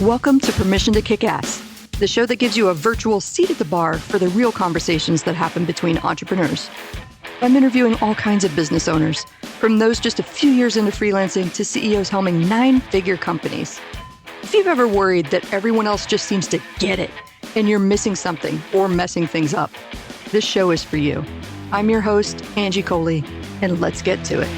Welcome to Permission to Kick Ass, the show that gives you a virtual seat at the bar for the real conversations that happen between entrepreneurs. I'm interviewing all kinds of business owners, from those just a few years into freelancing to CEOs helming 9-figure companies. If you've ever worried that everyone else just seems to get it and you're missing something or messing things up, this show is for you. I'm your host, Angie Coley, and let's get to it.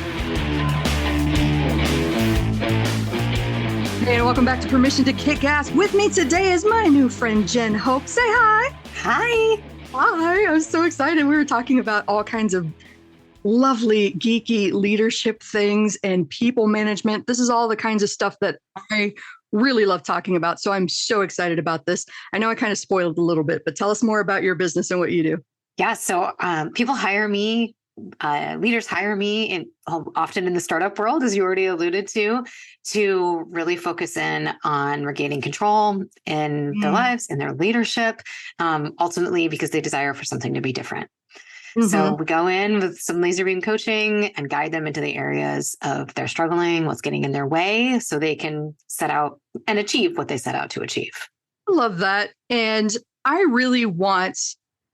Hey, and welcome back to Permission to Kick Ass. With me today is my new friend, Jen Hope. Say hi. Hi. Hi. I'm so excited. We were talking about all kinds of lovely, geeky leadership things and people management. This is all the kinds of stuff that I really love talking about. So I'm so excited about this. I know I kind of spoiled a little bit, but tell us more about your business and what you do. Yeah. So people hire me, leaders hire me often in the startup world, as you already alluded to really focus in on regaining control in their lives and their leadership, ultimately because they desire for something to be different. So we go in with some laser beam coaching and guide them into the areas of their struggling, what's getting in their way, so they can set out and achieve what they set out to achieve. I love that. And I really want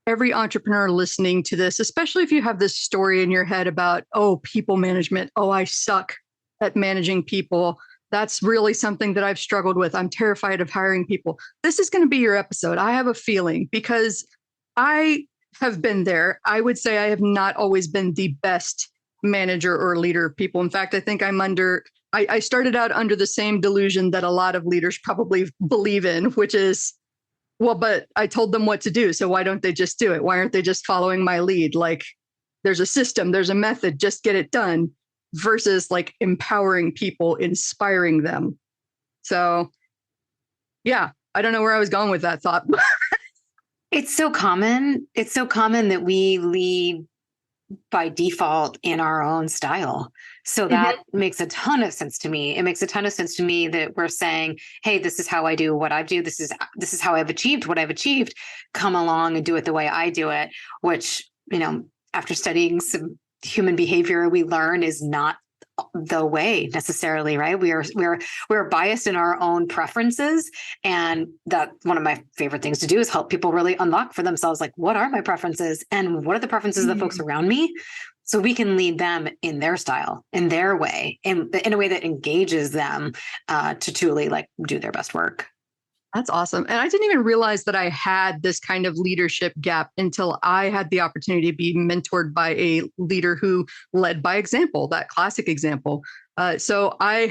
every entrepreneur listening to this, especially if you have this story in your head about, people management. I suck at managing people. That's really something that I've struggled with. I'm terrified of hiring people. This is going to be your episode. I have a feeling, because I have been there. I would say I have not always been the best manager or leader of people. In fact, I think I started out under the same delusion that a lot of leaders probably believe in, which is, but I told them what to do. So why don't they just do it? Why aren't they just following my lead? Like, there's a system, there's a method, just get it done, versus like empowering people, inspiring them. So yeah, I don't know where I was going with that thought. It's so common. It's so common that we lead by default in our own style. So that makes a ton of sense to me. It makes a ton of sense to me that we're saying, hey, this is how I do what I do. This is how I've achieved what I've achieved. Come along and do it the way I do it, which, after studying some human behavior, we learn is not the way necessarily, right? We're biased in our own preferences. And that one of my favorite things to do is help people really unlock for themselves, like, what are my preferences and what are the preferences of the folks around me? So we can lead them in their style, in their way, in a way that engages them to truly do their best work. That's awesome. And I didn't even realize that I had this kind of leadership gap until I had the opportunity to be mentored by a leader who led by example, that classic example. So I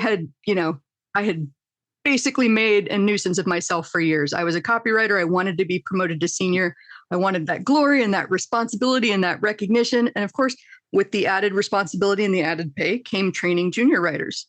had basically made a nuisance of myself for years. I was a copywriter. I wanted to be promoted to senior. I wanted that glory and that responsibility and that recognition. And of course, with the added responsibility and the added pay came training junior writers.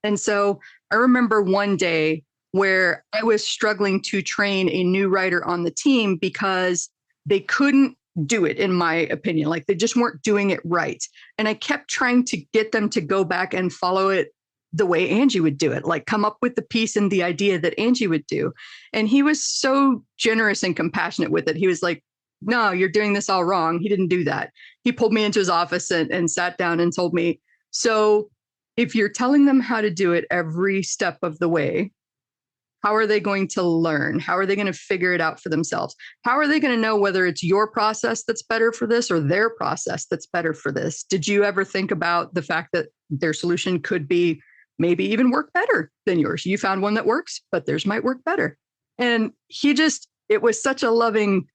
And so I remember one day where I was struggling to train a new writer on the team because they couldn't do it, in my opinion. Like, they just weren't doing it right. And I kept trying to get them to go back and follow it the way Angie would do it, like come up with the piece and the idea that Angie would do. And he was so generous and compassionate with it. He was like, no, you're doing this all wrong. He didn't do that. He pulled me into his office and sat down and told me, so if you're telling them how to do it every step of the way, how are they going to learn? How are they going to figure it out for themselves? How are they going to know whether it's your process that's better for this or their process that's better for this? Did you ever think about the fact that their solution could be maybe even work better than yours? You found one that works, but theirs might work better. And it was such a loving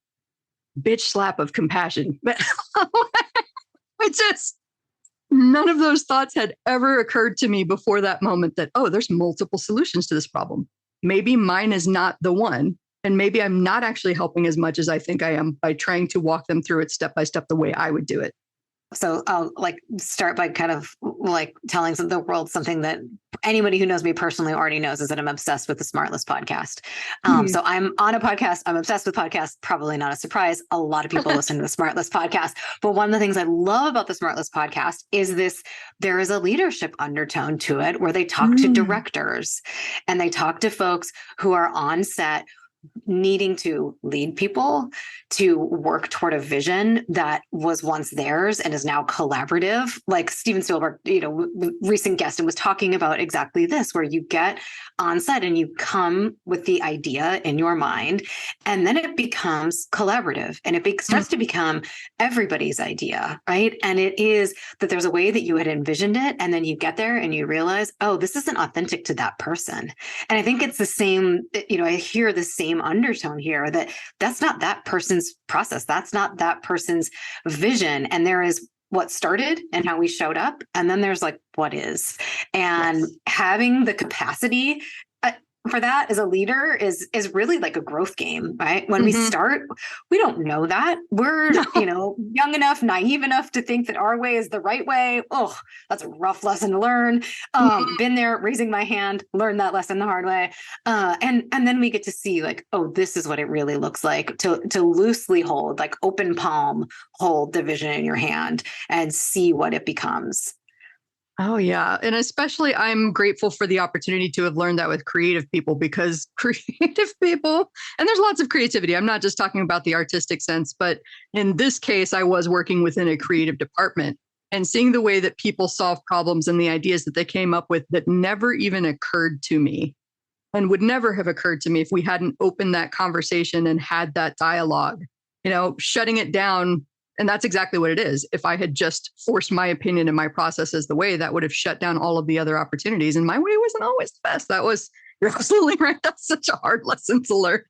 bitch slap of compassion. But none of those thoughts had ever occurred to me before that moment that, there's multiple solutions to this problem. Maybe mine is not the one. And maybe I'm not actually helping as much as I think I am by trying to walk them through it step by step the way I would do it. So I'll start by kind of telling the world something that anybody who knows me personally already knows, is that I'm obsessed with the SmartLess podcast. So I'm on a podcast. I'm obsessed with podcasts. Probably not a surprise. A lot of people listen to the SmartLess podcast. But one of the things I love about the SmartLess podcast is there is a leadership undertone to it, where they talk to directors and they talk to folks who are on set, needing to lead people to work toward a vision that was once theirs and is now collaborative. Like Steven Spielberg, recent guest, and was talking about exactly this, where you get on set and you come with the idea in your mind, and then it becomes collaborative and it starts to become everybody's idea, right? And it is that there's a way that you had envisioned it, and then you get there and you realize, oh, this isn't authentic to that person. And I think it's the same, I hear the same undertone here, that that's not that person's process. That's not that person's vision. And there is what started and how we showed up. And then there's like, what is, and having the capacity for that as a leader is really like a growth game, right? When we start, we don't know that. We're, young enough, naive enough to think that our way is the right way. Oh, that's a rough lesson to learn. Been there, raising my hand, learned that lesson the hard way. And then we get to see like, oh, this is what it really looks like to loosely hold, like open palm, hold the vision in your hand and see what it becomes. Oh, yeah. And especially I'm grateful for the opportunity to have learned that with creative people, because creative people, and there's lots of creativity. I'm not just talking about the artistic sense, but in this case, I was working within a creative department and seeing the way that people solve problems and the ideas that they came up with that never even occurred to me and would never have occurred to me if we hadn't opened that conversation and had that dialogue, shutting it down. And that's exactly what it is. If I had just forced my opinion and my processes the way, that would have shut down all of the other opportunities. And my way wasn't always the best. You're absolutely right. That's such a hard lesson to learn.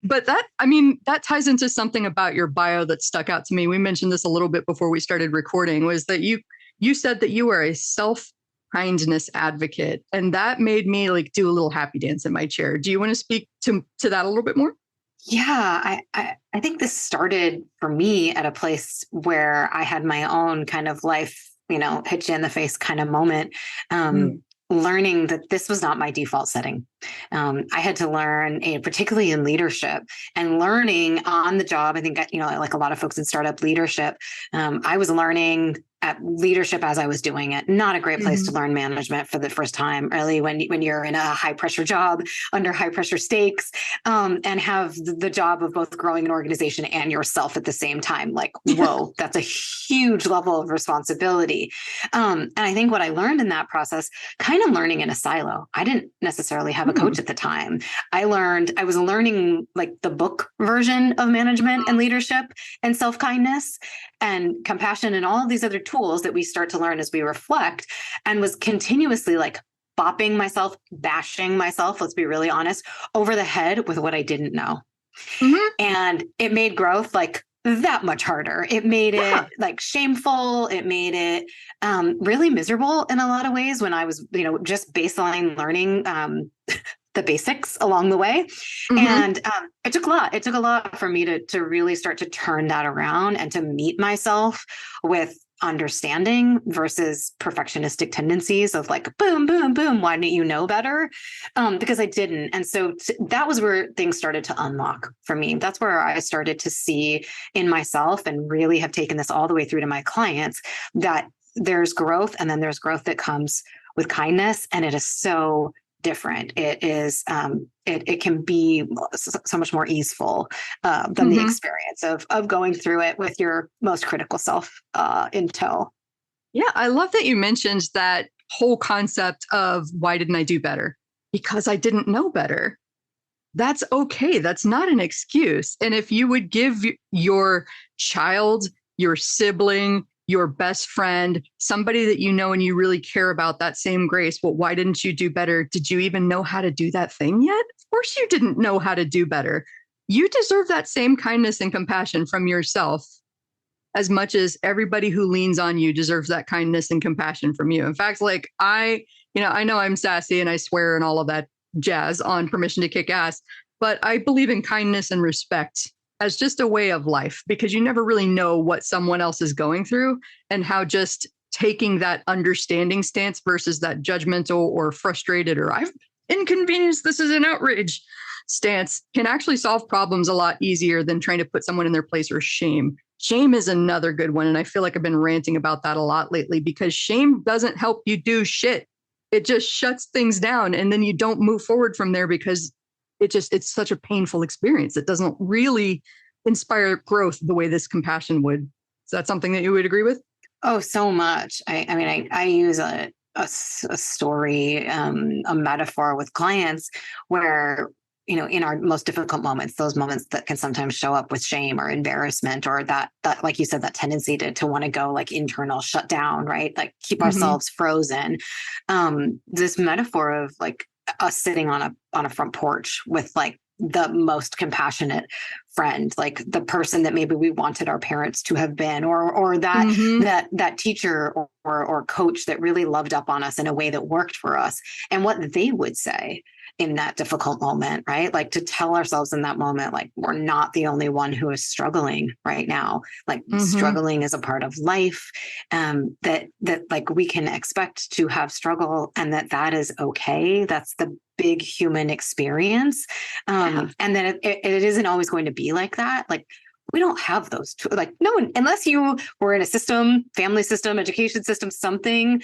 But that ties into something about your bio that stuck out to me. We mentioned this a little bit before we started recording, was that you said that you were a self-kindness advocate. And that made me like do a little happy dance in my chair. Do you want to speak to that a little bit more? Yeah, I think this started for me at a place where I had my own kind of life, hit you in the face kind of moment, learning that this was not my default setting. I had to learn, particularly in leadership and learning on the job. I think, like a lot of folks in startup leadership, I was learning at leadership as I was doing it. Not a great place to learn management for the first time, really, when you're in a high pressure job under high pressure stakes, and have the job of both growing an organization and yourself at the same time. Like, whoa, that's a huge level of responsibility. And I think what I learned in that process, kind of learning in a silo. I didn't necessarily have a coach at the time. I was learning like the book version of management and leadership and self-kindness and compassion and all of these other tools that we start to learn as we reflect, and was continuously like bopping myself, bashing myself, let's be really honest, over the head with what I didn't know. And it made growth like that much harder. It made it like shameful. It made it really miserable in a lot of ways when I was, just baseline learning the basics along the way. And it took a lot. It took a lot for me to really start to turn that around and to meet myself with understanding versus perfectionistic tendencies of like, boom, boom, boom. Why didn't you know better? Because I didn't. And so that was where things started to unlock for me. That's where I started to see in myself, and really have taken this all the way through to my clients, that there's growth, and then there's growth that comes with kindness. And it is so different. It is, it can be so much more easeful than the experience of going through it with your most critical self in tow. Yeah, I love that you mentioned that whole concept of why didn't I do better? Because I didn't know better. That's okay. That's not an excuse. And if you would give your child, your sibling, your best friend, somebody that you know and you really care about, that same grace, well, why didn't you do better? Did you even know how to do that thing yet? Of course you didn't know how to do better. You deserve that same kindness and compassion from yourself as much as everybody who leans on you deserves that kindness and compassion from you. In fact, like I know I'm sassy and I swear and all of that jazz on Permission to Kick Ass, but I believe in kindness and respect as just a way of life, because you never really know what someone else is going through, and how just taking that understanding stance versus that judgmental or frustrated or I've inconvenienced, this is an outrage stance can actually solve problems a lot easier than trying to put someone in their place, or shame. Shame is another good one. And I feel like I've been ranting about that a lot lately, because shame doesn't help you do shit. It just shuts things down. And then you don't move forward from there, because it's such a painful experience. It doesn't really inspire growth the way this compassion would. Is that something that you would agree with? Oh, so much. I mean, I use a story, a metaphor with clients where, in our most difficult moments, those moments that can sometimes show up with shame or embarrassment, or that, like you said, that tendency to want to go like internal shutdown, right? Like keep ourselves frozen. This metaphor of like us sitting on a front porch with like the most compassionate friend, like the person that maybe we wanted our parents to have been, or that teacher or coach that really loved up on us in a way that worked for us, and what they would say in that difficult moment, right? Like to tell ourselves in that moment, like we're not the only one who is struggling right now. Like struggling is a part of life, that like we can expect to have struggle, and that is okay. That's the big human experience. And then it isn't always going to be like that. Like we don't have those two, like no one, unless you were in a system, family system, education system, something,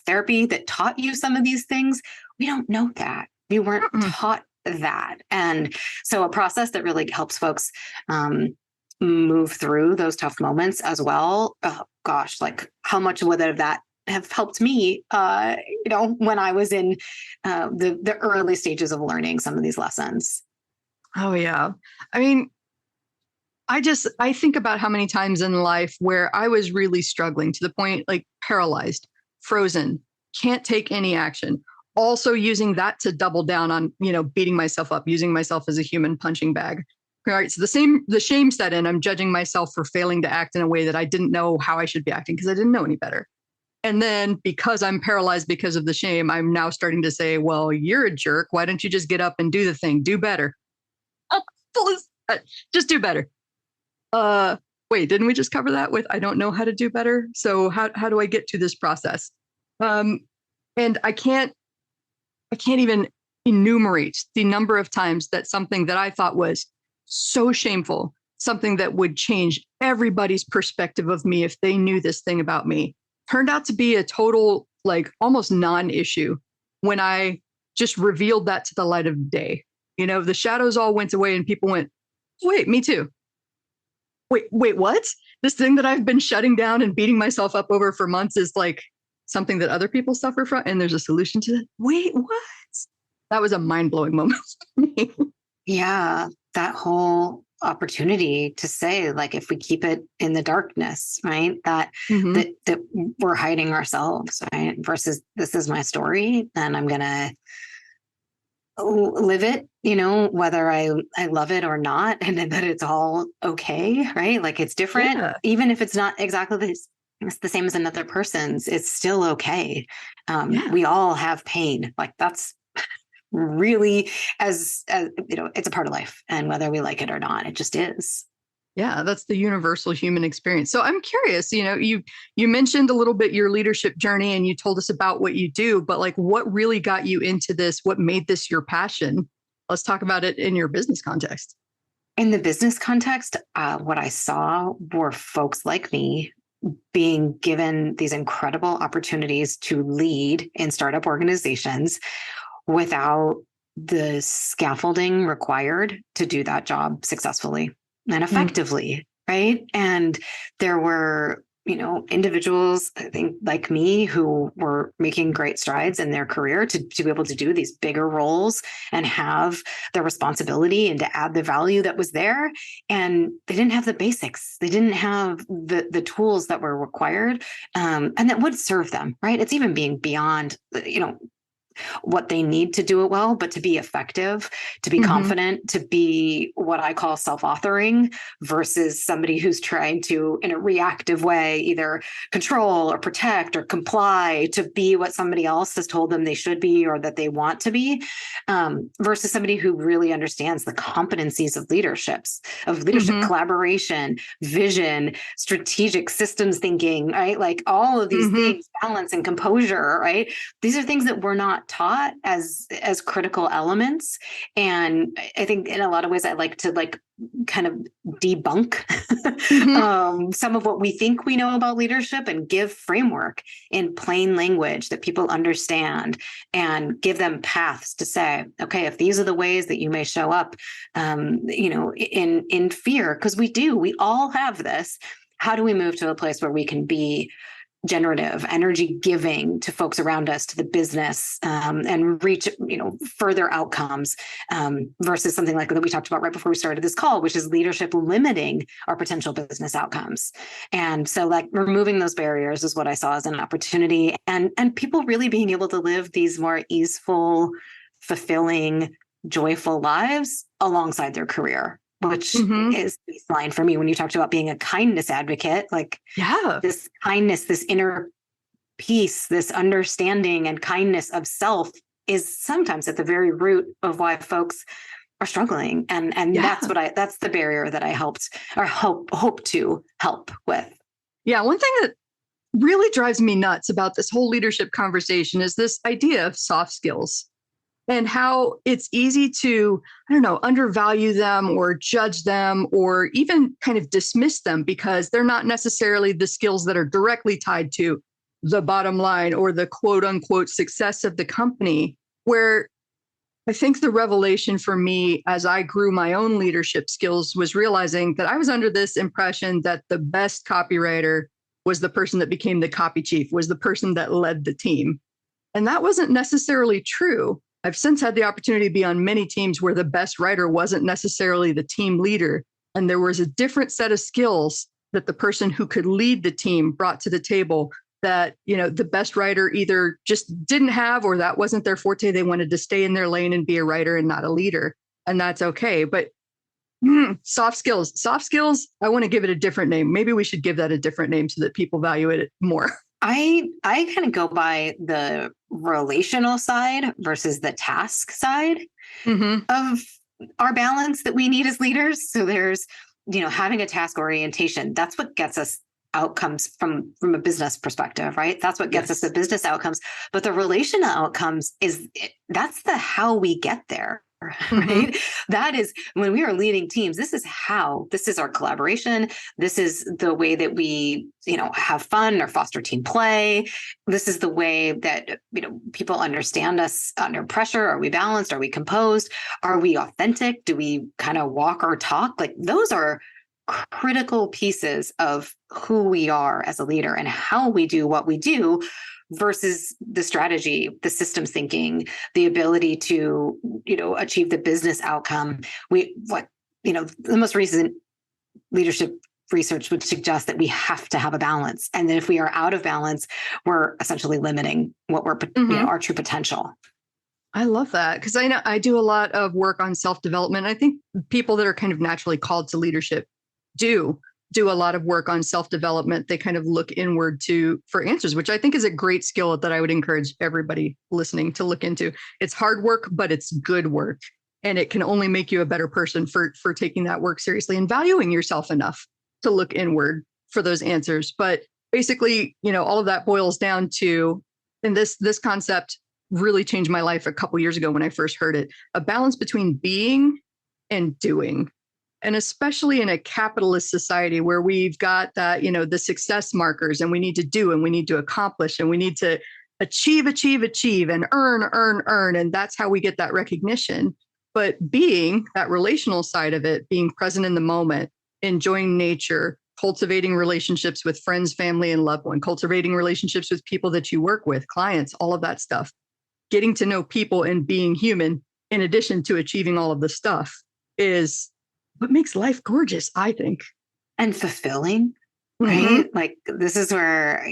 therapy that taught you some of these things. We don't know that. We weren't taught that. And so a process that really helps folks move through those tough moments as well. Oh gosh, like how much would that have helped me, when I was in the early stages of learning some of these lessons. Oh, yeah. I mean, I think about how many times in life where I was really struggling to the point like paralyzed, frozen, can't take any action. Also using that to double down on, beating myself up, using myself as a human punching bag. All right. So the shame set in. I'm judging myself for failing to act in a way that I didn't know how I should be acting because I didn't know any better. And then because I'm paralyzed because of the shame, I'm now starting to say, well, you're a jerk. Why don't you just get up and do the thing? Do better. Just do better. Wait, didn't we just cover that with, I don't know how to do better? So how do I get to this process? And I can't even enumerate the number of times that something that I thought was so shameful, something that would change everybody's perspective of me if they knew this thing about me, turned out to be a total, like almost non-issue when I just revealed that to the light of day. The shadows all went away and people went, wait, me too. Wait, what? This thing that I've been shutting down and beating myself up over for months is like something that other people suffer from, and there's a solution to it. Wait, what? That was a mind-blowing moment for me. Yeah, that whole opportunity to say, like, if we keep it in the darkness, right, that we're hiding ourselves, right, versus this is my story and I'm gonna live it, whether I love it or not, and that it's all okay, right? Like it's different, even if it's not exactly it's the same as another person's, it's still okay. We all have pain. Like that's really, as it's a part of life, and whether we like it or not, it just is. Yeah, that's the universal human experience. So I'm curious, you mentioned a little bit your leadership journey and you told us about what you do, but like what really got you into this? What made this your passion? Let's talk about it in your business context. In the business context, what I saw were folks like me being given these incredible opportunities to lead in startup organizations without the scaffolding required to do that job successfully and effectively, right? And there were, individuals, I think, like me, who were making great strides in their career to be able to do these bigger roles and have the responsibility and to add the value that was there. And they didn't have the basics. They didn't have the tools that were required, and that would serve them, right? It's even being beyond, what they need to do it well, but to be effective, to be confident, to be what I call self-authoring versus somebody who's trying to, in a reactive way, either control or protect or comply to be what somebody else has told them they should be or that they want to be, versus somebody who really understands the competencies of leadership, collaboration, vision, strategic systems thinking, right? Like all of these things, balance and composure, right? These are things that we're not not taught as critical elements. And I think in a lot of ways I like to kind of debunk some of what we think we know about leadership and give framework in plain language that people understand, and give them paths to say, okay, if these are the ways that you may show up, in fear, because we all have this. How do we move to a place where we can be generative, energy giving to folks around us, to the business, and reach, further outcomes, versus something like that we talked about right before we started this call, which is leadership limiting our potential business outcomes. And so removing those barriers is what I saw as an opportunity, and people really being able to live these more easeful, fulfilling, joyful lives alongside their career, which is baseline for me. When you talked about being a kindness advocate, this kindness, this inner peace, this understanding and kindness of self is sometimes at the very root of why folks are struggling. And that's the barrier that I hope to help with. Yeah. One thing that really drives me nuts about this whole leadership conversation is this idea of soft skills, and how it's easy to, undervalue them or judge them or even kind of dismiss them because they're not necessarily the skills that are directly tied to the bottom line or the quote unquote success of the company. Where I think the revelation for me as I grew my own leadership skills was realizing that I was under this impression that the best copywriter was the person that became the copy chief, was the person that led the team. And that wasn't necessarily true. I've since had the opportunity to be on many teams where the best writer wasn't necessarily the team leader. And there was a different set of skills that the person who could lead the team brought to the table that, the best writer either just didn't have, or that wasn't their forte. They wanted to stay in their lane and be a writer and not a leader. And that's okay. But soft skills, I want to give it a different name. Maybe we should give that a different name so that people value it more. I kind of go by the relational side versus the task side of our balance that we need as leaders. So there's, having a task orientation. That's what gets us outcomes from a business perspective, right? That's what gets us the business outcomes. But the relational outcomes that's the how we get there. Right. That is when we are leading teams. This is our collaboration. This is the way that we, have fun or foster team play. This is the way that, people understand us under pressure. Are we balanced? Are we composed? Are we authentic? Do we kind of walk our talk? Those are critical pieces of who we are as a leader and how we do what we do, versus the strategy, the systems thinking, the ability to, achieve the business outcome. The most recent leadership research would suggest that we have to have a balance. And that if we are out of balance, we're essentially limiting what we're, our true potential. I love that, because I know I do a lot of work on self-development. I think people that are kind of naturally called to leadership do a lot of work on self-development. They kind of look inward for answers, which I think is a great skill that I would encourage everybody listening to look into. It's hard work, but it's good work. And it can only make you a better person for taking that work seriously and valuing yourself enough to look inward for those answers. But basically, all of that boils down to, and this concept really changed my life a couple years ago when I first heard it, a balance between being and doing. And especially in a capitalist society where we've got that, the success markers, and we need to do, and we need to accomplish, and we need to achieve, and earn. And that's how we get that recognition. But being, that relational side of it, being present in the moment, enjoying nature, cultivating relationships with friends, family, and loved one, cultivating relationships with people that you work with, clients, all of that stuff, getting to know people and being human, in addition to achieving all of the stuff, is what makes life gorgeous, I think. And fulfilling, right? This is where,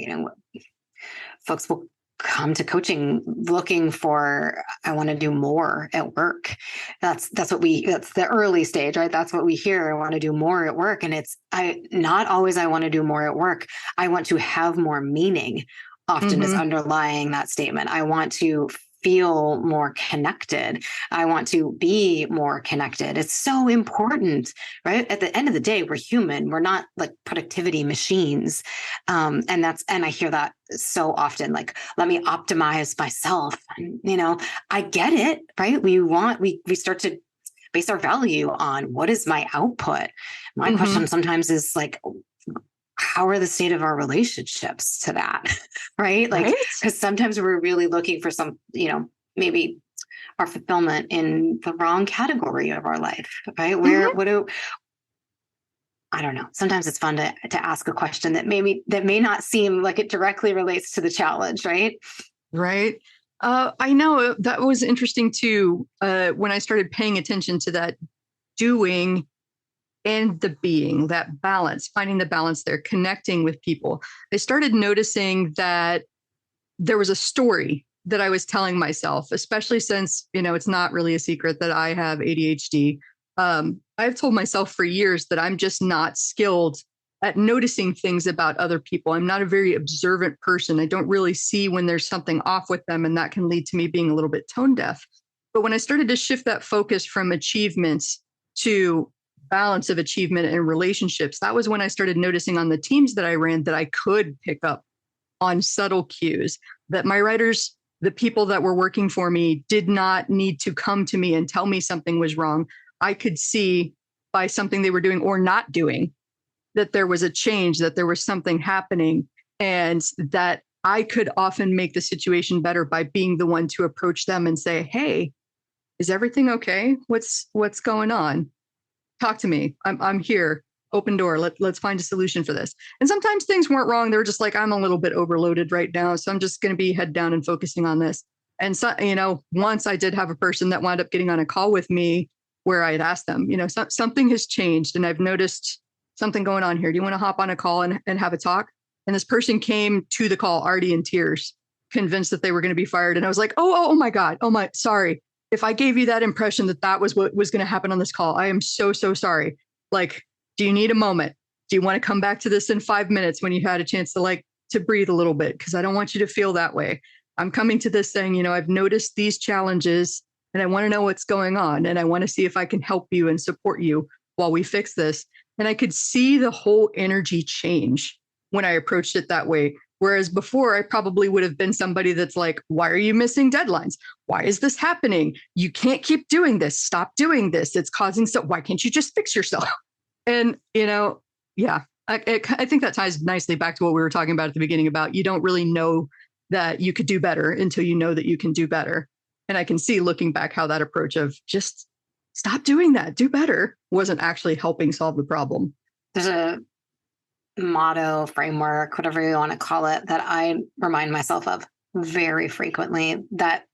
folks will come to coaching looking for, I want to do more at work. That's the early stage, right? That's what we hear. I want to do more at work. And not always I want to do more at work. I want to have more meaning, often is underlying that statement. I want to feel more connected. I want to be more connected. It's so important, right? At the end of the day, we're human. We're not like productivity machines. And I hear that so often, like, let me optimize myself. And, I get it, right? We start to base our value on what is my output. My question sometimes is like, how are the state of our relationships to that? Right? Like, because sometimes we're really looking for some, maybe our fulfillment in the wrong category of our life, right? I don't know. Sometimes it's fun to ask a question that may not seem like it directly relates to the challenge, right? Right. I know that was interesting too. When I started paying attention to that doing and the being, that balance, finding the balance there, connecting with people, I started noticing that there was a story that I was telling myself, especially since, it's not really a secret that I have ADHD. I've told myself for years that I'm just not skilled at noticing things about other people. I'm not a very observant person. I don't really see when there's something off with them, and that can lead to me being a little bit tone deaf. But when I started to shift that focus from achievements to balance of achievement and relationships, that was when I started noticing on the teams that I ran that I could pick up on subtle cues, that my writers, the people that were working for me, did not need to come to me and tell me something was wrong. I could see by something they were doing or not doing that there was a change, that there was something happening, and that I could often make the situation better by being the one to approach them and say, hey, is everything okay? What's going on? Talk to me. I'm here. Open door. Let's find a solution for this. And sometimes things weren't wrong. They were just like, I'm a little bit overloaded right now, so I'm just going to be head down and focusing on this. And so, once I did have a person that wound up getting on a call with me where I had asked them, something has changed and I've noticed something going on here. Do you want to hop on a call and have a talk? And this person came to the call already in tears, convinced that they were going to be fired. And I was like, oh my God. Oh my, sorry. If I gave you that impression that was what was going to happen on this call, I am so sorry. Like, do you need a moment? Do you want to come back to this in 5 minutes when you had a chance to breathe a little bit? Because I don't want you to feel that way. I'm coming to this saying, I've noticed these challenges and I want to know what's going on. And I want to see if I can help you and support you while we fix this. And I could see the whole energy change when I approached it that way. Whereas before, I probably would have been somebody that's like, why are you missing deadlines? Why is this happening? You can't keep doing this. Stop doing this. It's causing why can't you just fix yourself? And, I think that ties nicely back to what we were talking about at the beginning about you don't really know that you could do better until you know that you can do better. And I can see looking back how that approach of just stop doing that, do better, wasn't actually helping solve the problem. There's a motto, framework, whatever you want to call it, that I remind myself of very frequently, that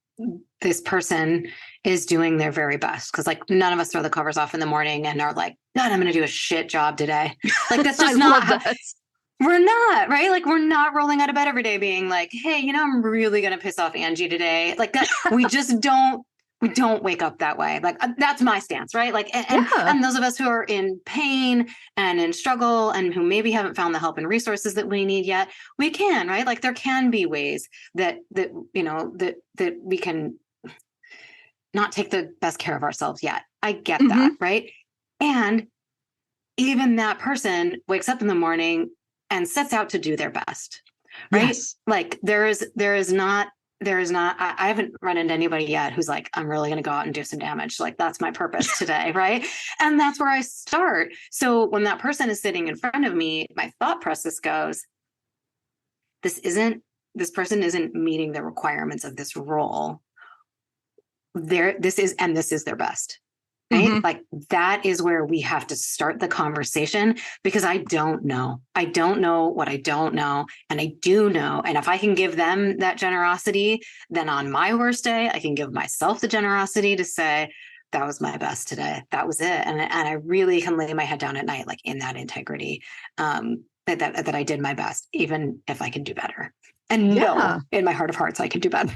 this person is doing their very best. Because like none of us throw the covers off in the morning and are like, God, I'm going to do a shit job today. Like that's just not how, we're not, right? Like we're not rolling out of bed every day being like, hey, I'm really going to piss off Angie today. Like that, we just don't wake up that way. Like that's my stance, right? Like, and those of us who are in pain and in struggle and who maybe haven't found the help and resources that we need yet, we can, right? Like there can be ways that we can not take the best care of ourselves yet. I get that, right? And even that person wakes up in the morning and sets out to do their best, right? Yes. Like there is not, I haven't run into anybody yet who's like, I'm really going to go out and do some damage. Like that's my purpose today. Right. And that's where I start. So when that person is sitting in front of me, my thought process goes, this person isn't meeting the requirements of this role. This is their best. Right? Like that is where we have to start the conversation, because I don't know what I don't know. And I do know. And if I can give them that generosity, then on my worst day, I can give myself the generosity to say, that was my best today. That was it. And I really can lay my head down at night, like in that integrity, that I did my best, even if I can do better. And know in my heart of hearts, I can do better.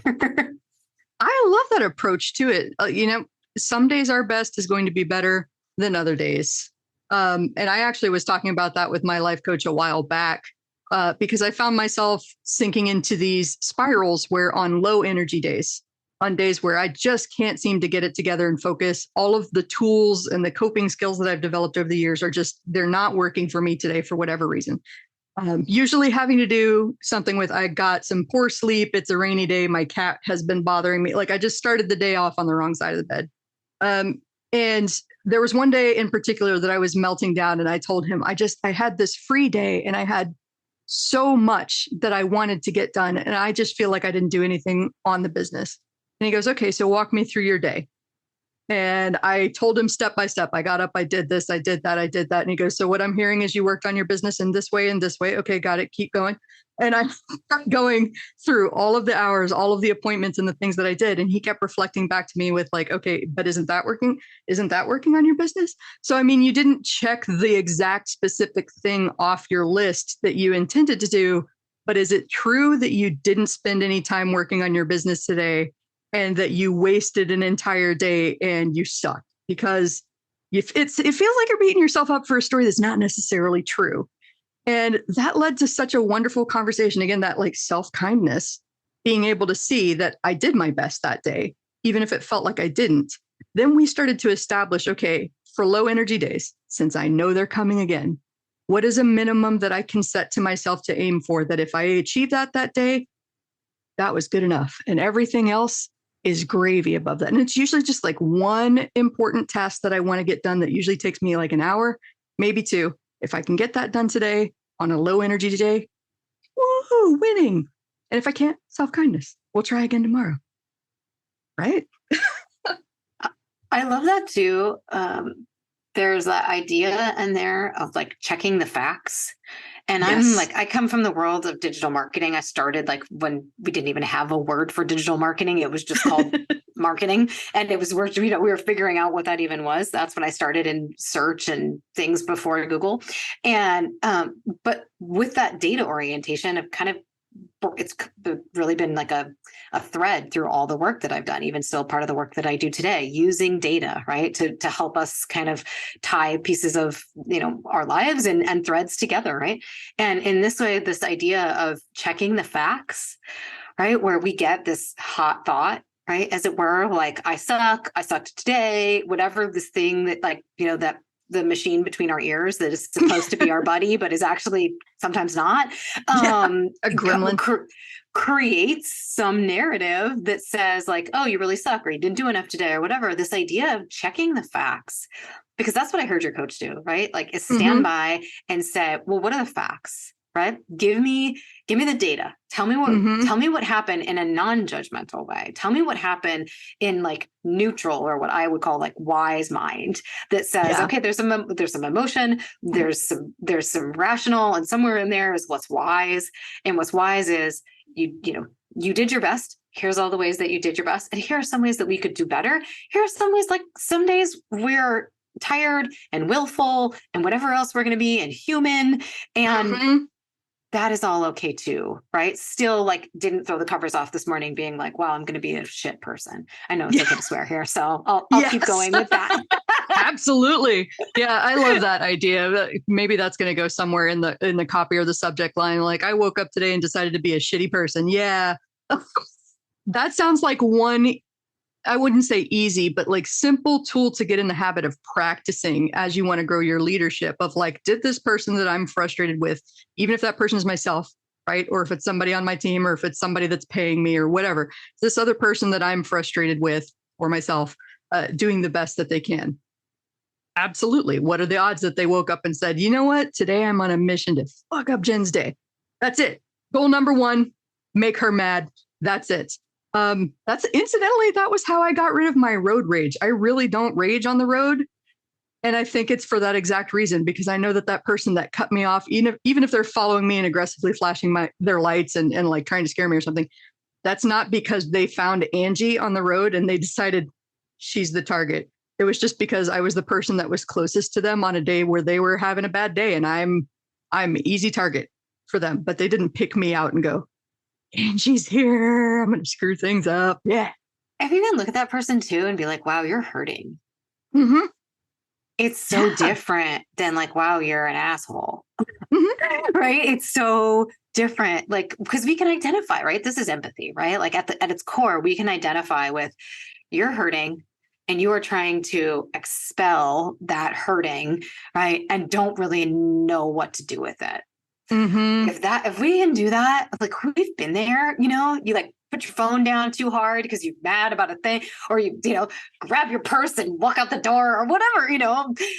I love that approach to it. Some days our best is going to be better than other days. And I actually was talking about that with my life coach a while back, because I found myself sinking into these spirals where on low energy days, on days where I just can't seem to get it together and focus. All of the tools and the coping skills that I've developed over the years they're not working for me today for whatever reason. Usually having to do something with, I got some poor sleep. It's a rainy day. My cat has been bothering me. Like I just started the day off on the wrong side of the bed. And there was one day in particular that I was melting down, and I told him, I had this free day and I had so much that I wanted to get done. And I just feel like I didn't do anything on the business. And he goes, okay, so walk me through your day. And I told him step by step. I got up, I did this, I did that, I did that. And he goes, so what I'm hearing is you worked on your business in this way and this way. Okay, got it. Keep going. And I kept going through all of the hours, all of the appointments and the things that I did. And he kept reflecting back to me with like, okay, but isn't that working? Isn't that working on your business? So, I mean, you didn't check the exact specific thing off your list that you intended to do, but is it true that you didn't spend any time working on your business today and that you wasted an entire day and you sucked? Because it feels like you're beating yourself up for a story that's not necessarily true. And that led to such a wonderful conversation. Again, that like self-kindness, being able to see that I did my best that day, even if it felt like I didn't. Then we started to establish, okay, for low energy days, since I know they're coming again, what is a minimum that I can set to myself to aim for, that if I achieve that day, that was good enough. And everything else is gravy above that. And it's usually just like one important task that I want to get done that usually takes me like an hour, maybe two. If I can get that done today on a low energy day, woohoo, winning. And if I can't, self-kindness. We'll try again tomorrow. Right? I love that too. There's that idea in there of like checking the facts. And yes. I'm like, I come from the world of digital marketing. I started like when we didn't even have a word for digital marketing. It was just called marketing. And it was, we were figuring out what that even was. That's when I started in search and things before Google. And, but with that data orientation of kind of, it's really been like a thread through all the work that I've done, even still part of the work that I do today, using data, right, to help us kind of tie pieces of, our lives and threads together, right? And in this way, this idea of checking the facts, right, where we get this hot thought, right, as it were, like, I sucked today, whatever this thing that that the machine between our ears that is supposed to be our buddy, but is actually sometimes not, a gremlin creates some narrative that says like, oh, you really suck, or you didn't do enough today, or whatever. This idea of checking the facts, because that's what I heard your coach do, right? Like, is stand by and say, well, what are the facts? Right? Give me the data. Tell me what happened in a non-judgmental way. Tell me what happened in like neutral, or what I would call like wise mind, that says, okay, there's some emotion, there's some rational, and somewhere in there is what's wise. And what's wise is you did your best. Here's all the ways that you did your best. And here are some ways that we could do better. Here are some ways, like some days we're tired and willful and whatever else we're going to be, and human. And that is all okay too, right? Still, like, didn't throw the covers off this morning being like, wow, I'm going to be a shit person. I know it's okay to swear here, so I'll keep going with that. Absolutely. Yeah, I love that idea. Maybe that's going to go somewhere in the copy or the subject line. Like, I woke up today and decided to be a shitty person. Yeah. That sounds like one, I wouldn't say easy, but like simple tool to get in the habit of practicing as you want to grow your leadership, of like, did this person that I'm frustrated with, even if that person is myself, right? Or if it's somebody on my team, or if it's somebody that's paying me or whatever, this other person that I'm frustrated with, or myself, doing the best that they can. Absolutely. What are the odds that they woke up and said, you know what, today I'm on a mission to fuck up Jen's day. That's it. Goal number one, make her mad. That's it. That was how I got rid of my road rage. I really don't rage on the road. And I think it's for that exact reason, because I know that person that cut me off, even if they're following me and aggressively flashing their lights and like trying to scare me or something, that's not because they found Angie on the road and they decided she's the target. It was just because I was the person that was closest to them on a day where they were having a bad day, and I'm easy target for them, but they didn't pick me out and go, Angie's here, I'm going to screw things up. Yeah. If you can look at that person too and be like, wow, you're hurting. It's so different than like, wow, you're an asshole. Mhm. Right? It's so different. Like, because we can identify, right? This is empathy, right? Like at its core, we can identify with you're hurting and you are trying to expel that hurting, right? And don't really know what to do with it. Mhm. If we can do that, like we've been there, you like put your phone down too hard because you're mad about a thing, or you grab your purse and walk out the door or whatever,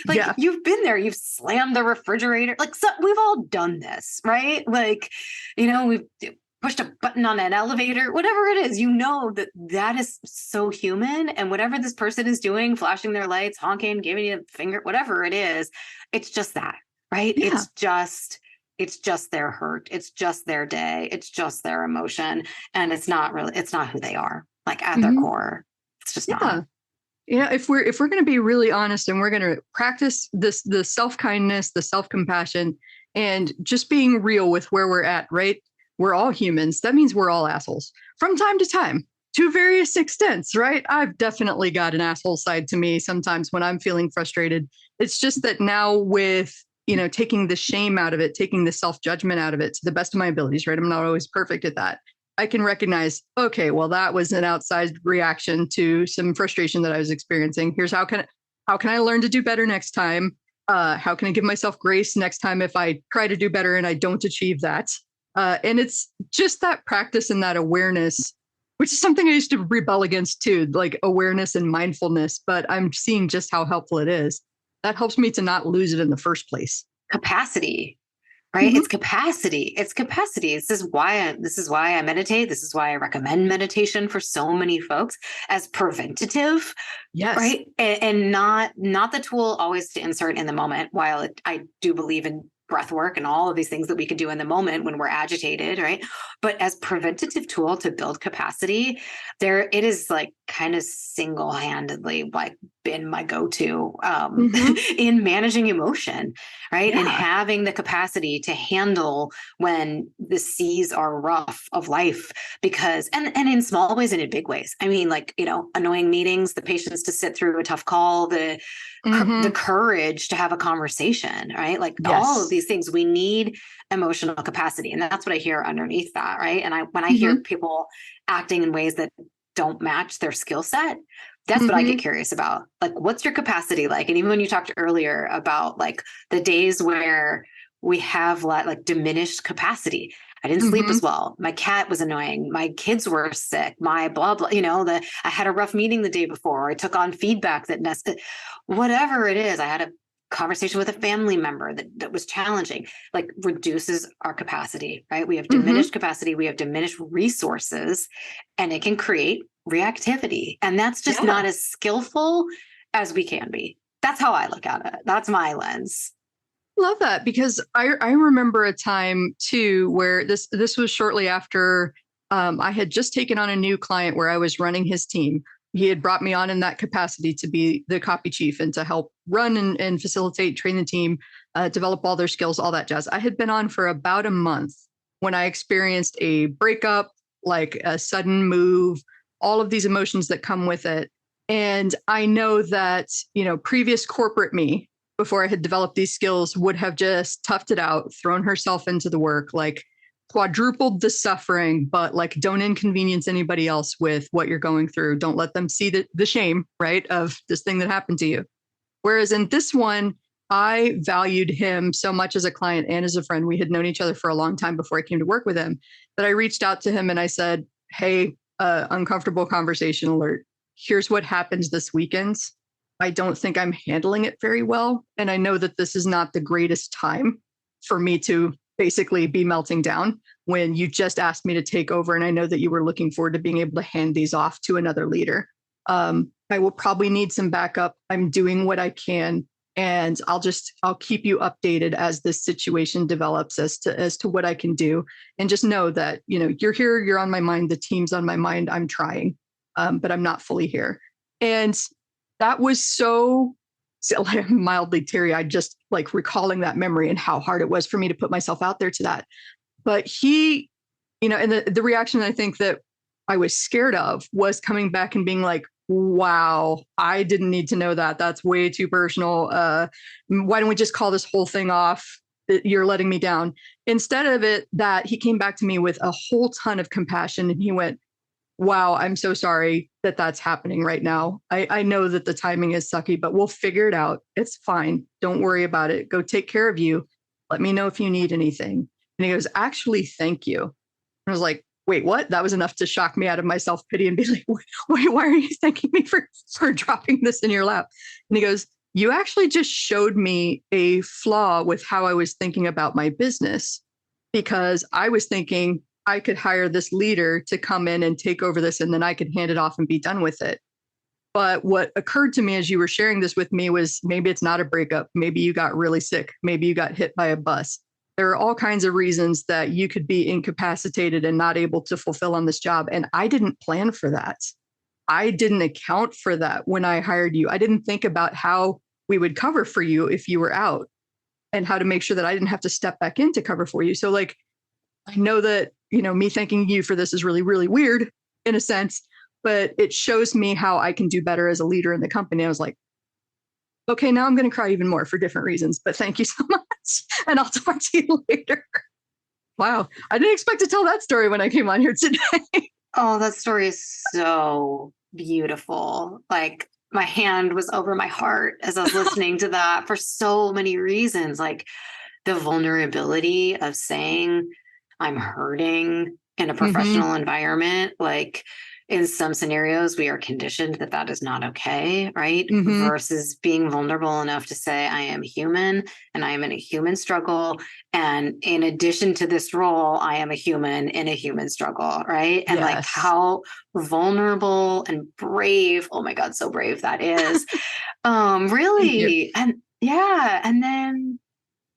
like Yeah. you've been there, you've slammed the refrigerator, like so we've all done this, right? Like, we've pushed a button on an elevator, whatever it is, that is so human. And whatever this person is doing, flashing their lights, honking, giving you a finger, whatever it is, it's just that, right? Yeah. It's just their hurt. It's just their day. It's just their emotion. And it's not who they are, like at their Mhm. core. It's just Yeah. not. If we're going to be really honest and we're going to practice the self-kindness, the self-compassion, and just being real with where we're at, right? We're all humans. That means we're all assholes from time to time to various extents, right? I've definitely got an asshole side to me sometimes when I'm feeling frustrated. It's just that now with, taking the shame out of it, taking the self-judgment out of it to the best of my abilities, right? I'm not always perfect at that. I can recognize, okay, well, that was an outsized reaction to some frustration that I was experiencing. Here's how can I learn to do better next time? How can I give myself grace next time if I try to do better and I don't achieve that? And it's just that practice and that awareness, which is something I used to rebel against too, like awareness and mindfulness. But I'm seeing just how helpful it is. That helps me to not lose it in the first place. Capacity, right? Mhm. It's capacity. This is why I meditate. This is why I recommend meditation for so many folks as preventative, Yes. right? And not the tool always to insert in the moment. While I do believe in breath work and all of these things that we can do in the moment when we're agitated, right? But as preventative tool to build capacity, there it is like kind of single-handedly like been my go-to Hmm. in managing emotion, right? And Yeah. having the capacity to handle when the seas are rough of life, because and in small ways and in big ways. I mean, like, annoying meetings, the patience to sit through a tough call, the Hmm. courage to have a conversation, right? Like all of Yes. these things, we need emotional capacity. And that's what I hear underneath that, right? And when I hear Hmm. people acting in ways that don't match their skill set, that's what I get Hmm. curious about. Like, what's your capacity like? And even when you talked earlier about like the days where we have like diminished capacity. I didn't sleep as Hmm. well. My cat was annoying. My kids were sick. My blah blah. I had a rough meeting the day before. I took on feedback whatever it is. I had a conversation with a family member that was challenging. Like reduces our capacity. Right? We have Hmm. diminished capacity. We have diminished resources, and it can create reactivity. And that's just Yeah. not as skillful as we can be. That's how I look at it. That's my lens. Love that because I remember a time too where this was shortly after I had just taken on a new client where I was running his team. He had brought me on in that capacity to be the copy chief and to help run and facilitate, train the team, develop all their skills, all that jazz. I had been on for about a month when I experienced a breakup, like a sudden move, all of these emotions that come with it. And I know that, previous corporate me, before I had developed these skills, would have just toughed it out, thrown herself into the work, like quadrupled the suffering, but like don't inconvenience anybody else with what you're going through. Don't let them see the shame, right, of this thing that happened to you. Whereas in this one, I valued him so much as a client and as a friend. We had known each other for a long time before I came to work with him that I reached out to him and I said, hey, uncomfortable conversation alert. Here's what happens this weekend. I don't think I'm handling it very well. And I know that this is not the greatest time for me to basically be melting down when you just asked me to take over. And I know that you were looking forward to being able to hand these off to another leader. I will probably need some backup. I'm doing what I can. And I'll keep you updated as this situation develops as to what I can do. And just know that, you're here, you're on my mind, the team's on my mind. I'm trying, but I'm not fully here. And that was so I'm mildly teary-eyed just like recalling that memory and how hard it was for me to put myself out there to that. But and the reaction I think that I was scared of was coming back and being like, wow, I didn't need to know that. That's way too personal. Why don't we just call this whole thing off? You're letting me down. Instead of it, that he came back to me with a whole ton of compassion and he went, wow, I'm so sorry that that's happening right now. I know that the timing is sucky, but we'll figure it out. It's fine. Don't worry about it. Go take care of you. Let me know if you need anything. And he goes, actually, thank you. And I was like, wait, what? That was enough to shock me out of my self-pity and be like, why are you thanking me for dropping this in your lap? And he goes, you actually just showed me a flaw with how I was thinking about my business, because I was thinking I could hire this leader to come in and take over this and then I could hand it off and be done with it. But what occurred to me as you were sharing this with me was maybe it's not a breakup. Maybe you got really sick. Maybe you got hit by a bus. There are all kinds of reasons that you could be incapacitated and not able to fulfill on this job. And I didn't plan for that. I didn't account for that when I hired you. I didn't think about how we would cover for you if you were out and how to make sure that I didn't have to step back in to cover for you. So like, I know that, me thanking you for this is really, really weird in a sense, but it shows me how I can do better as a leader in the company. I was like, okay, now I'm going to cry even more for different reasons, but thank you so much. And I'll talk to you later. Wow. I didn't expect to tell that story when I came on here today. Oh, that story is so beautiful. Like my hand was over my heart as I was listening to that for so many reasons. Like the vulnerability of saying I'm hurting in a professional environment. Like in some scenarios, we are conditioned that that is not okay, right? Versus being vulnerable enough to say, I am human and I am in a human struggle. And in addition to this role, I am a human in a human struggle, right? And like how vulnerable and brave, oh my God, so brave that is. Really. And yeah. And then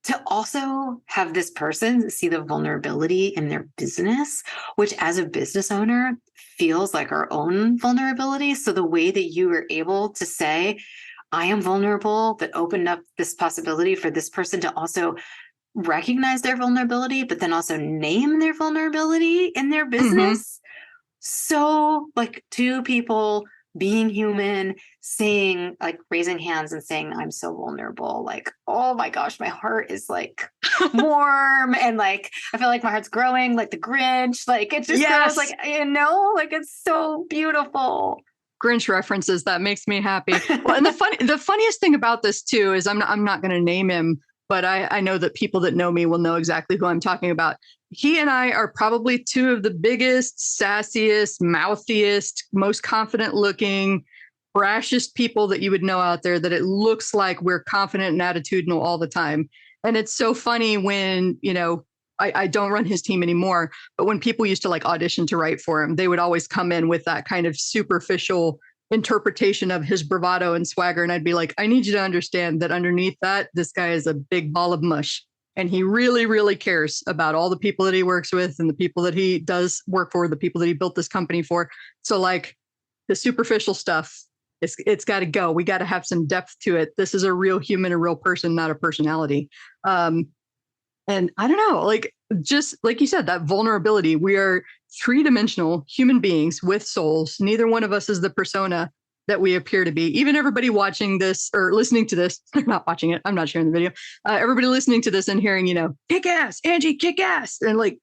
to also have this person see the vulnerability in their business, which as a business owner feels like our own vulnerability. So the way that you were able to say, I am vulnerable, that opened up this possibility for this person to also recognize their vulnerability, but then also name their vulnerability in their business. So like two people being human, saying, like raising hands and saying, I'm so vulnerable. Like, oh my gosh, my heart is like warm. And like, I feel like my heart's growing like the Grinch. Like it just grows like, like it's so beautiful. Grinch references, that makes me happy. Well, and the funniest thing about this too is I'm not going to name him, but I know that people that know me will know exactly who I'm talking about. He and I are probably two of the biggest, sassiest, mouthiest, most confident looking, brashest people that you would know out there, that it looks like we're confident and attitudinal all the time. And it's so funny when, I don't run his team anymore, but when people used to like audition to write for him, they would always come in with that kind of superficial interpretation of his bravado and swagger. And I'd be like, I need you to understand that underneath that, this guy is a big ball of mush. And he really, really cares about all the people that he works with and the people that he does work for, the people that he built this company for. So like the superficial stuff, it's got to go. We got to have some depth to it. This is a real human, a real person, not a personality. And I don't know, like, just like you said, that vulnerability, we are three-dimensional human beings with souls. Neither one of us is the persona that we appear to be. Even everybody watching this or listening to this, they're not watching it, I'm not sharing the video. Everybody listening to this and hearing, kick ass, Angie, kick ass. And like,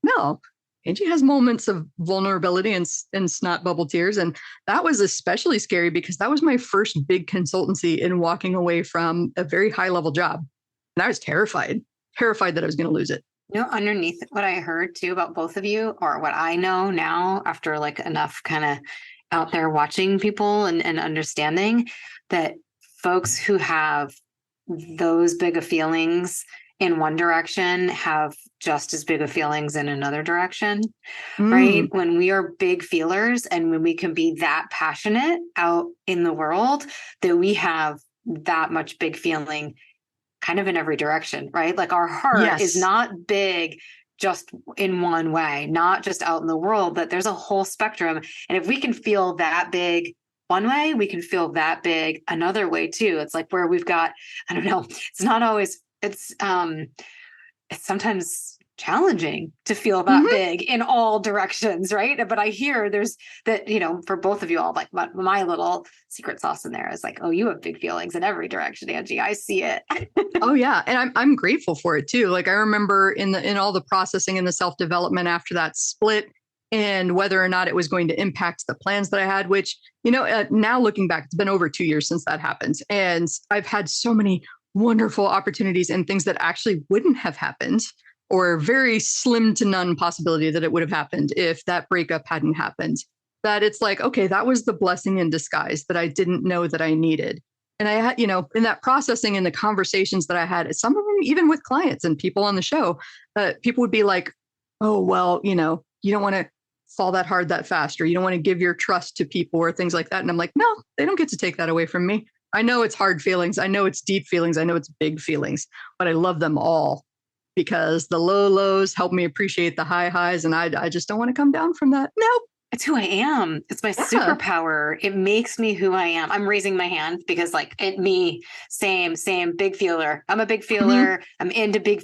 no, Angie has moments of vulnerability and snot bubble tears. And that was especially scary because that was my first big consultancy in walking away from a very high level job. And I was terrified that I was going to lose it. Underneath what I heard too about both of you, or what I know now after like enough kind of out there watching people and understanding that folks who have those big of feelings in one direction have just as big of feelings in another direction, right? When we are big feelers and when we can be that passionate out in the world, that we have that much big feeling kind of in every direction, right? Like our heart is not big just in one way, not just out in the world, but there's a whole spectrum. And if we can feel that big one way, we can feel that big another way too. It's like where we've got, I don't know, it's not always, it's sometimes challenging to feel that big in all directions, right? But I hear there's that, for both of you all, like my little secret sauce in there is like, oh, you have big feelings in every direction, Angie. I see it. Oh yeah, and I'm grateful for it too. Like I remember in all the processing and the self-development after that split, and whether or not it was going to impact the plans that I had, which, now looking back, it's been over 2 years since that happened. And I've had so many wonderful opportunities and things that actually wouldn't have happened, or very slim to none possibility that it would have happened if that breakup hadn't happened. That it's like, okay, that was the blessing in disguise that I didn't know that I needed. And I had, in that processing and the conversations that I had, some of them even with clients and people on the show, people would be like, oh, well, you don't want to fall that hard that fast, or you don't want to give your trust to people or things like that. And I'm like, no, they don't get to take that away from me. I know it's hard feelings. I know it's deep feelings. I know it's big feelings, but I love them all because the low lows help me appreciate the high highs. And I just don't want to come down from that. Nope. It's who I am. It's my superpower. It makes me who I am. I'm raising my hand because same, big feeler. I'm a big feeler. I'm into big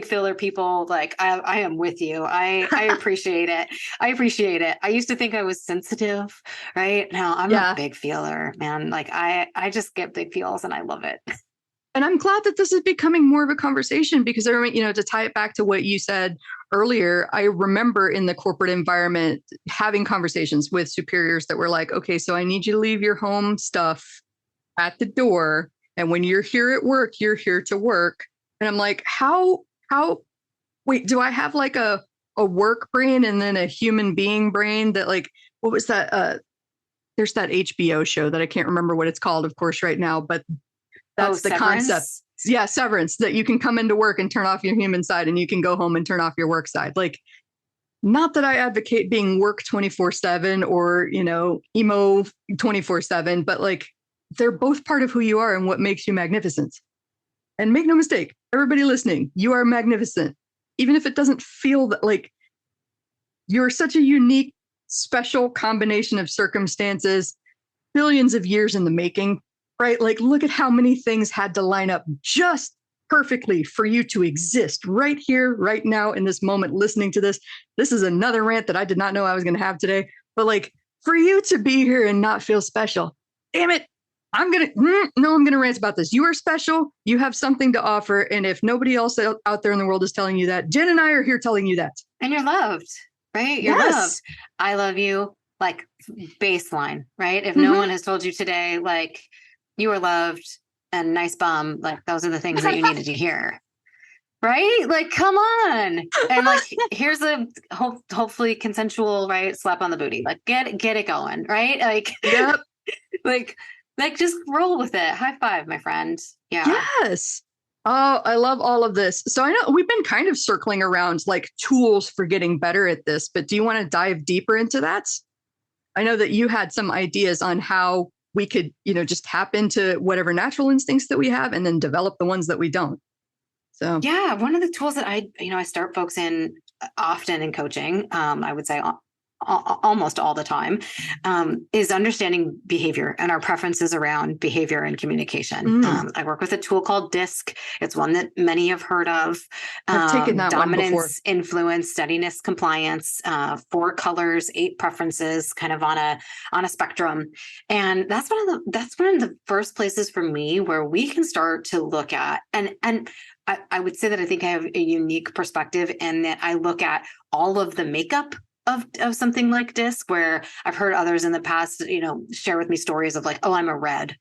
feeler people. Like I am with you. I appreciate it. I appreciate it. I used to think I was sensitive, right? Now I'm a big feeler, man. Like I just get big feels and I love it. And I'm glad that this is becoming more of a conversation because I remember, to tie it back to what you said earlier, I remember in the corporate environment having conversations with superiors that were like, okay, so I need you to leave your home stuff at the door. And when you're here at work, you're here to work. And I'm like, wait, do I have like a work brain and then a human being brain that like, what was that? There's that HBO show that I can't remember what it's called, of course, right now, but that's the Severance? concept. Yeah, severance, that you can come into work and turn off your human side and you can go home and turn off your work side. Like, not that I advocate being work 24/7 or, emo 24/7, but like they're both part of who you are and what makes you magnificent. And make no mistake, everybody listening, you are magnificent. Even if it doesn't feel that like you're such a unique, special combination of circumstances, billions of years in the making. Right? Like, look at how many things had to line up just perfectly for you to exist right here, right now, in this moment, listening to this. This is another rant that I did not know I was going to have today. But like, for you to be here and not feel special, damn it, I'm going to rant about this. You are special. You have something to offer. And if nobody else out there in the world is telling you that, Jen and I are here telling you that. And you're loved, right? You're loved. I love you, like baseline, right? If no one has told you today, like, you are loved and nice bum. Like those are the things that you needed to hear. Right? Like, come on. And like, here's a hopefully consensual, right? Slap on the booty. Like get it going. Right? Like, yep. like just roll with it. High five, my friend. Yeah. Yes. Oh, I love all of this. So I know we've been kind of circling around like tools for getting better at this, but do you want to dive deeper into that? I know that you had some ideas on how we could, just tap into whatever natural instincts that we have and then develop the ones that we don't. So, yeah, one of the tools that I start folks in often in coaching, I would say almost all the time, is understanding behavior and our preferences around behavior and communication. I work with a tool called DISC. It's one that many have heard of. I've taken that dominance, one before. influence, steadiness, compliance, 4 colors, 8 preferences, kind of on a spectrum. And that's one of the first places for me where we can start to look at, and I would say that I think I have a unique perspective in that I look at all of the makeup of something like DISC, where I've heard others in the past, share with me stories of like, oh, I'm a red.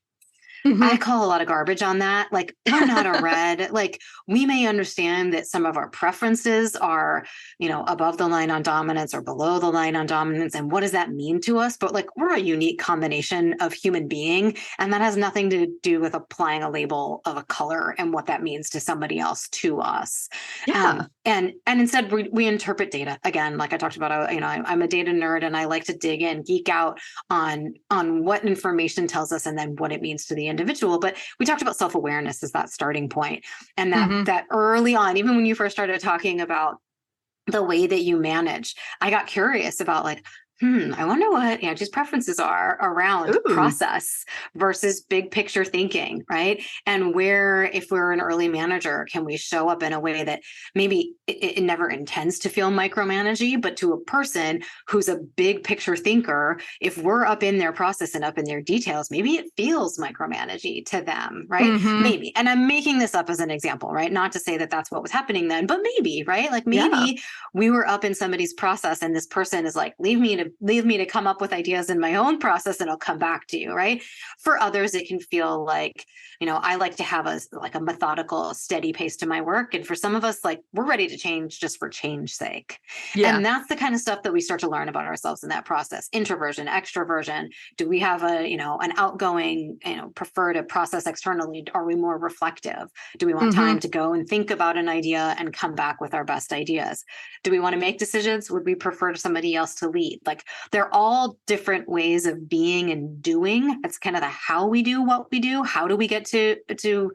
I call a lot of garbage on that. Like, we're not a red. Like, we may understand that some of our preferences are, above the line on dominance or below the line on dominance. And what does that mean to us? But like, we're a unique combination of human being. And that has nothing to do with applying a label of a color and what that means to somebody else, to us. Yeah. And instead we interpret data. Again, like I talked about, I'm a data nerd and I like to dig in, geek out on what information tells us and then what it means to the individual. But we talked about self-awareness as that starting point. And that early on, even when you first started talking about the way that you manage, I got curious about like, I wonder what Angie's preferences are around Ooh. process versus big picture thinking, right? And where, if we're an early manager, can we show up in a way that maybe it never intends to feel micromanagey, but to a person who's a big picture thinker, if we're up in their process and up in their details, maybe it feels micromanagey to them, right? Mm-hmm. Maybe. And I'm making this up as an example, right? Not to say that that's what was happening then, but maybe, right? Like maybe Yeah. we were up in somebody's process and this person is like, leave me to come up with ideas in my own process and I'll come back to you, right? For others, it can feel like, I like to have a methodical, steady pace to my work. And for some of us, like we're ready to change just for change sake. Yeah. And that's the kind of stuff that we start to learn about ourselves in that process. Introversion, extroversion. Do we have an outgoing, prefer to process externally? Are we more reflective? Do we want time to go and think about an idea and come back with our best ideas? Do we want to make decisions? Would we prefer somebody else to lead? Like they're all different ways of being and doing. That's kind of the how we do what we do. How do we get to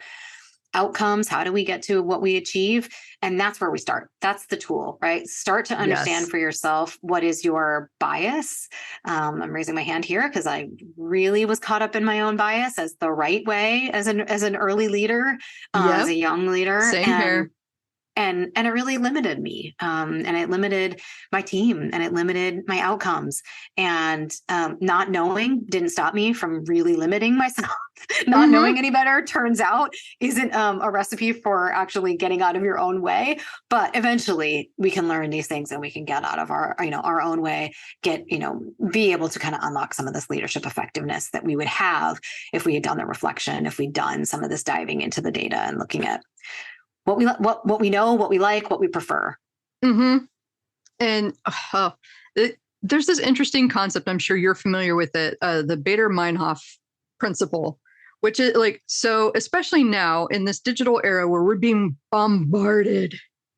outcomes? How do we get to what we achieve? And that's where we start. That's the tool, right? Start to understand for yourself, what is your bias? I'm raising my hand here because I really was caught up in my own bias as the right way as an early leader, as a young leader. Same here. And it really limited me, and it limited my team, and it limited my outcomes. And not knowing didn't stop me from really limiting myself. Not knowing any better, turns out, isn't a recipe for actually getting out of your own way. But eventually, we can learn these things, and we can get out of our own way. Be able to kind of unlock some of this leadership effectiveness that we would have if we had done the reflection, if we'd done some of this diving into the data and looking at what we know, what we like, what we prefer. And there's this interesting concept. I'm sure you're familiar with it. The Bader-Meinhof principle, which is so especially now in this digital era where we're being bombarded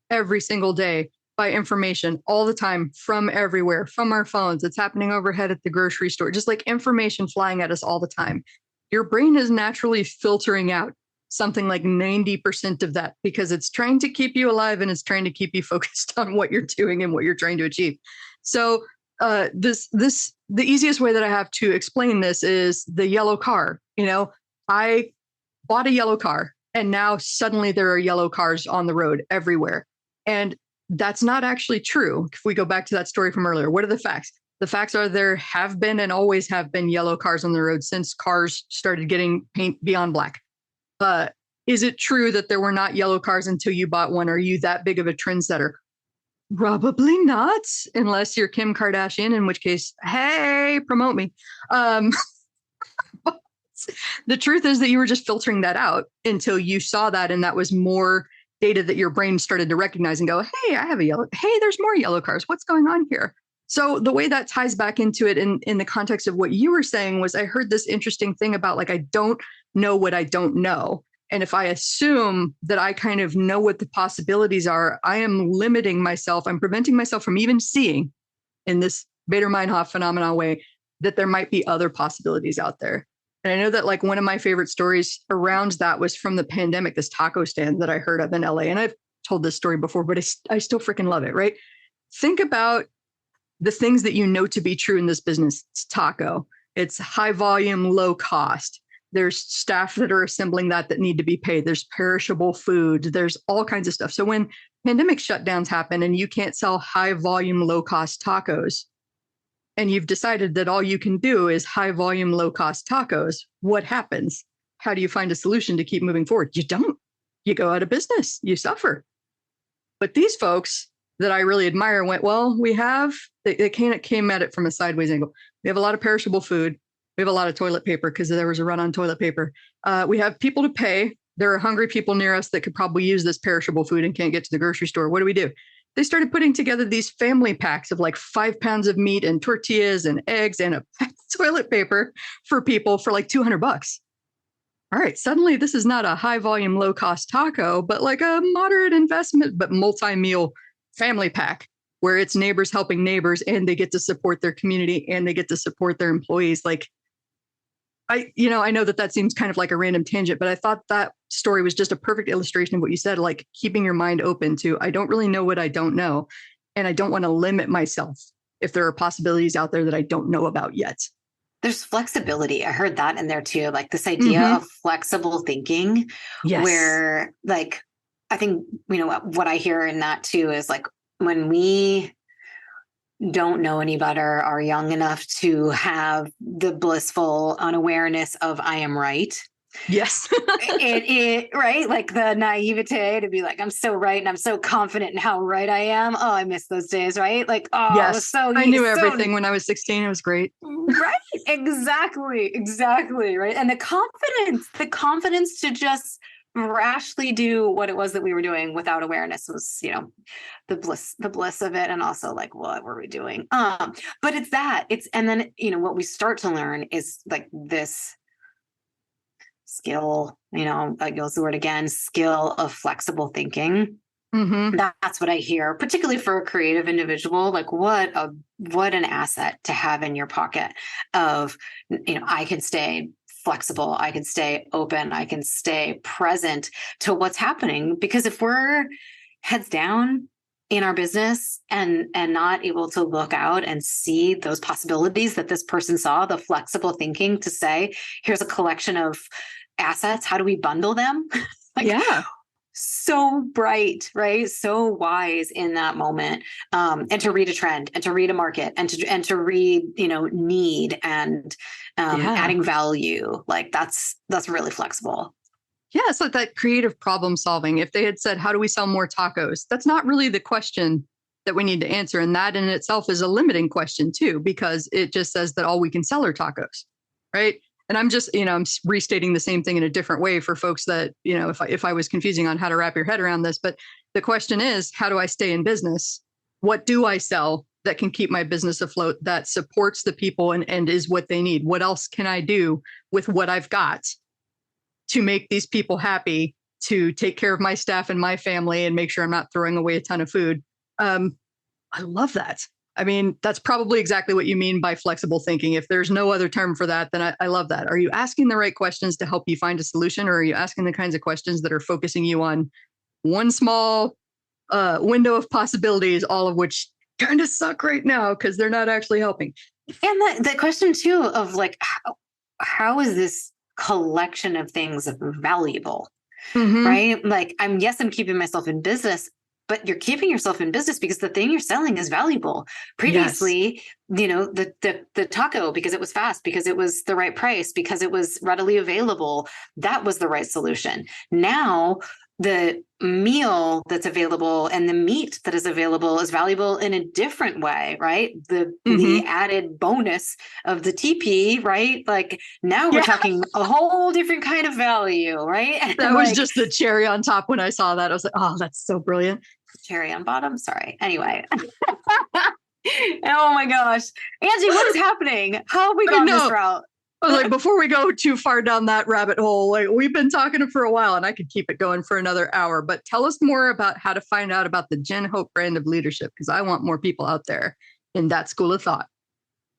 every single day by information all the time from everywhere, from our phones. It's happening overhead at the grocery store, just like information flying at us all the time. Your brain is naturally filtering out something like 90% of that because it's trying to keep you alive and it's trying to keep you focused on what you're doing and what you're trying to achieve. So the easiest way that I have to explain this is the yellow car. I bought a yellow car and now suddenly there are yellow cars on the road everywhere. And that's not actually true. If we go back to that story from earlier, what are the facts? The facts are there have been and always have been yellow cars on the road since cars started getting paint beyond black. Is it true that there were not yellow cars until you bought one? Are you that big of a trendsetter? Probably not, unless you're Kim Kardashian, in which case, hey, promote me. The truth is that you were just filtering that out until you saw that, and that was more data that your brain started to recognize and go, hey, there's more yellow cars. What's going on here? So the way that ties back into it in the context of what you were saying was I heard this interesting thing about I don't know what I don't know. And if I assume that I kind of know what the possibilities are, I am limiting myself. I'm preventing myself from even seeing in this Bader-Meinhof phenomenon way that there might be other possibilities out there. And I know that one of my favorite stories around that was from the pandemic, this taco stand that I heard of in LA. And I've told this story before, but I still freaking love it, right? Think about the things that you know to be true in this business. It's taco. It's high volume, low cost. There's staff that are assembling that need to be paid. There's perishable food. There's all kinds of stuff. So when pandemic shutdowns happen and you can't sell high volume, low cost tacos, and you've decided that all you can do is high volume, low cost tacos, what happens? How do you find a solution to keep moving forward? You don't. You go out of business. You suffer. But these folks that I really admire went, well, they came at it from a sideways angle. We have a lot of perishable food. We have a lot of toilet paper because there was a run on toilet paper. We have people to pay. There are hungry people near us that could probably use this perishable food and can't get to the grocery store. What do? They started putting together these family packs of 5 pounds of meat and tortillas and eggs and a pack of toilet paper for people for $200. All right, suddenly this is not a high volume, low cost taco, but a moderate investment, but multi-meal family pack where it's neighbors helping neighbors and they get to support their community and they get to support their employees. I know that seems kind of like a random tangent, but I thought that story was just a perfect illustration of what you said, keeping your mind open to, I don't really know what I don't know. And I don't want to limit myself if there are possibilities out there that I don't know about yet. There's flexibility. I heard that in there too. Like this idea of flexible thinking, where like, I think, what I hear in that too is like when we don't know any better, are young enough to have the blissful unawareness of I am right. Yes. it right, like the naivete to be like, I'm so right and I'm so confident in how right I am. Oh, I miss those days, right? Like, oh, yes. it was so I knew everything when I was 16. It was great. Right. Exactly. Right. And the confidence to just rashly do what it was that we were doing without awareness was, the bliss of it. And also like, what were we doing? But and then, what we start to learn is like this skill, I use the word again, skill of flexible thinking. That's what I hear, particularly for a creative individual. Like what an asset to have in your pocket of, I can stay flexible, I can stay open, I can stay present to what's happening. Because if we're heads down in our business and not able to look out and see those possibilities that this person saw, the flexible thinking to say, here's a collection of assets, how do we bundle them? So bright, right? So wise in that moment. And to read a trend and to read a market and to read, need and adding value. Like that's really flexible. Yeah. So that creative problem solving, if they had said, how do we sell more tacos? That's not really the question that we need to answer. And that in itself is a limiting question too, because it just says that all we can sell are tacos. Right. And I'm just, I'm restating the same thing in a different way for folks that, if I was confusing on how to wrap your head around this, but the question is, how do I stay in business? What do I sell that can keep my business afloat, that supports the people and is what they need? What else can I do with what I've got to make these people happy, to take care of my staff and my family and make sure I'm not throwing away a ton of food? I love that. I mean, that's probably exactly what you mean by flexible thinking. If there's no other term for that, then I love that. Are you asking the right questions to help you find a solution, or are you asking the kinds of questions that are focusing you on one small window of possibilities, all of which kind of suck right now because they're not actually helping? And the question too of like, how is this collection of things valuable, right? Like I'm keeping myself in business, but you're keeping yourself in business because the thing you're selling is valuable. Previously, the taco, because it was fast, because it was the right price, because it was readily available, that was the right solution. Now, the meal that's available and the meat that is available is valuable in a different way, right? The added bonus of the TP, right? Like now we're talking a whole different kind of value, right? That was just the cherry on top when I saw that. I was like, oh, that's so brilliant. Cherry on bottom. Sorry. Anyway. Oh my gosh. Angie, what is happening? How have we gone this route? I was like, before we go too far down that rabbit hole, like we've been talking for a while and I could keep it going for another hour, but tell us more about how to find out about the Jen Hope brand of leadership, because I want more people out there in that school of thought.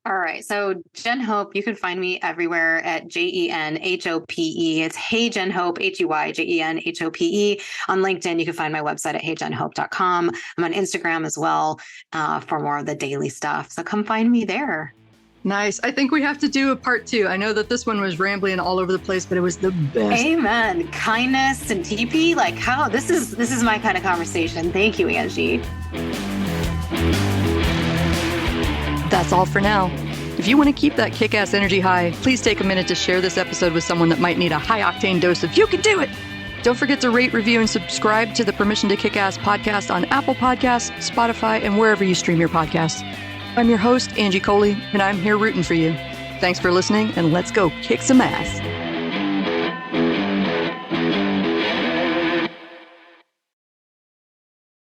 All right. So Jen Hope, you can find me everywhere at JenHope. It's Hey Jen Hope, HeyJenHope. On LinkedIn, you can find my website at heyjenhope.com. I'm on Instagram as well for more of the daily stuff. So come find me there. Nice. I think we have to do a part 2. I know that this one was rambling all over the place, but it was the best. Amen. Kindness and TP, like how this is my kind of conversation. Thank you, Angie. That's all for now. If you want to keep that kick-ass energy high, please take a minute to share this episode with someone that might need a high-octane dose of "you can do it." Don't forget to rate, review, and subscribe to the Permission to Kick-Ass podcast on Apple Podcasts, Spotify, and wherever you stream your podcasts. I'm your host, Angie Coley, and I'm here rooting for you. Thanks for listening, and let's go kick some ass.